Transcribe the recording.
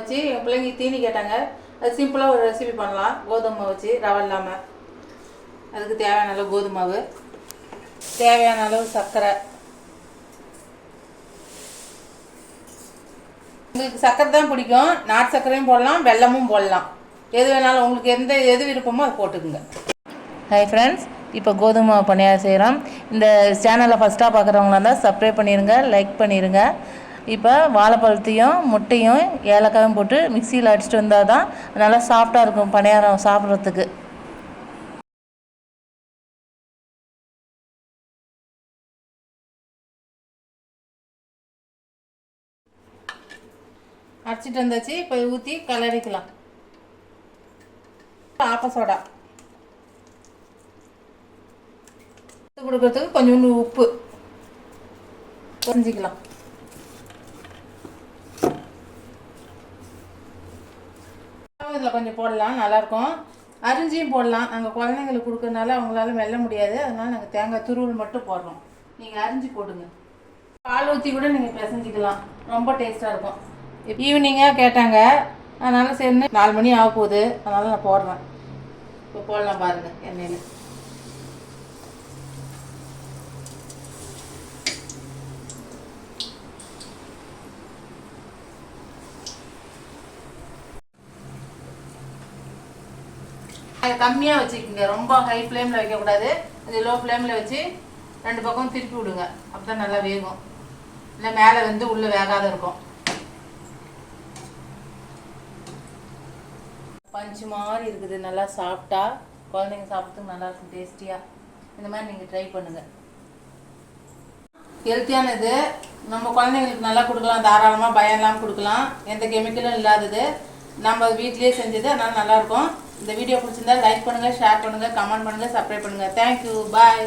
வச்சு என் பிள்ளைங்க தீனி கேட்டாங்க. அது சிம்பிளாக ஒரு ரெசிபி பண்ணலாம். கோதுமை மாவு வச்சு ரவை இல்லாமல். அதுக்கு தேவையான அளவு கோதுமை மாவு, தேவையான அளவு சர்க்கரை. உங்களுக்கு சர்க்கரை தான் பிடிக்கும், நாட்டு சர்க்கரையும் போடலாம், வெல்லமும் போடலாம். எது வேணாலும் உங்களுக்கு எது விருப்பமோ அதை போட்டுக்குங்க. ஹாய் ஃப்ரெண்ட்ஸ், இப்போ கோதுமை மாவு பணியாரம் செய்கிறோம். இந்த சேனலை ஃபஸ்ட்டாக பார்க்குறவங்களா இருந்தால் சப்ஸ்கிரைப் பண்ணிடுங்க, லைக் பண்ணிடுங்க. இப்போ வாழைப்பழத்தையும் முட்டையும் ஏலக்காயும் போட்டு மிக்சியில் அடிச்சுட்டு வந்தால் தான் நல்லா சாஃப்டாக இருக்கும் பணியாரம் சாப்பிட்றதுக்கு. அடிச்சிட்டு வந்தாச்சு. இப்போ ஊற்றி கலரிக்கலாம். ஆப்ப சோடா கொடுக்கறதுக்கு கொஞ்சோண்டு உப்பு செஞ்சுக்கலாம். இதில் கொஞ்சம் போடலாம், நல்லாயிருக்கும். அரிஞ்சியும் போடலாம். நாங்கள் குழந்தைங்களுக்கு கொடுக்கறதுனால அவங்களால மெல்ல முடியாது, அதனால் நாங்கள் தேங்காய் துருவல் மட்டும் போடுறோம். நீங்கள் அரிஞ்சு போடுங்க. பால் ஊற்றி கூட நீங்கள் பிசைஞ்சிக்கலாம், ரொம்ப டேஸ்ட்டாக இருக்கும். ஈவினிங்காக கேட்டாங்க, அதனால் சரி 4 மணி ஆக போகுது, அதனால் நான் போடுறேன். இப்போ போடலாம் பாருங்கள் எண்ணெயில். கம்மியாக வச்சுக்கோங்க, ரொம்ப ஹை ஃப்ளேமில் வைக்கக்கூடாது. அது லோ ஃப்ளேமில் வச்சு 2 பக்கம் திருப்பி விடுங்க. அப்போ தான் நல்லா வேகும். இல்லை மேலே வந்து உள்ளே வேகாத இருக்கும். பஞ்சு மாதிரி இருக்குது, நல்லா சாப்பிட்டா குழந்தைங்க சாப்பிட்றதுக்கு நல்லாயிருக்கும், டேஸ்டியாக. இந்த மாதிரி நீங்கள் ட்ரை பண்ணுங்கள். ஹெல்த்தியானது, நம்ம குழந்தைங்களுக்கு நல்லா கொடுக்கலாம், தாராளமாக பயம் இல்லாமல் கொடுக்கலாம். எந்த கெமிக்கலும் இல்லாதது, நம்ம வீட்டிலேயே செஞ்சது, அதனால் நல்லாயிருக்கும். இந்த வீடியோ பிடிச்சிருந்தா லைக் பண்ணுங்கள், ஷேர் பண்ணுங்கள், கமெண்ட் பண்ணுங்கள், சப்ஸ்கிரைப் பண்ணுங்கள். தேங்க்யூ, பாய்.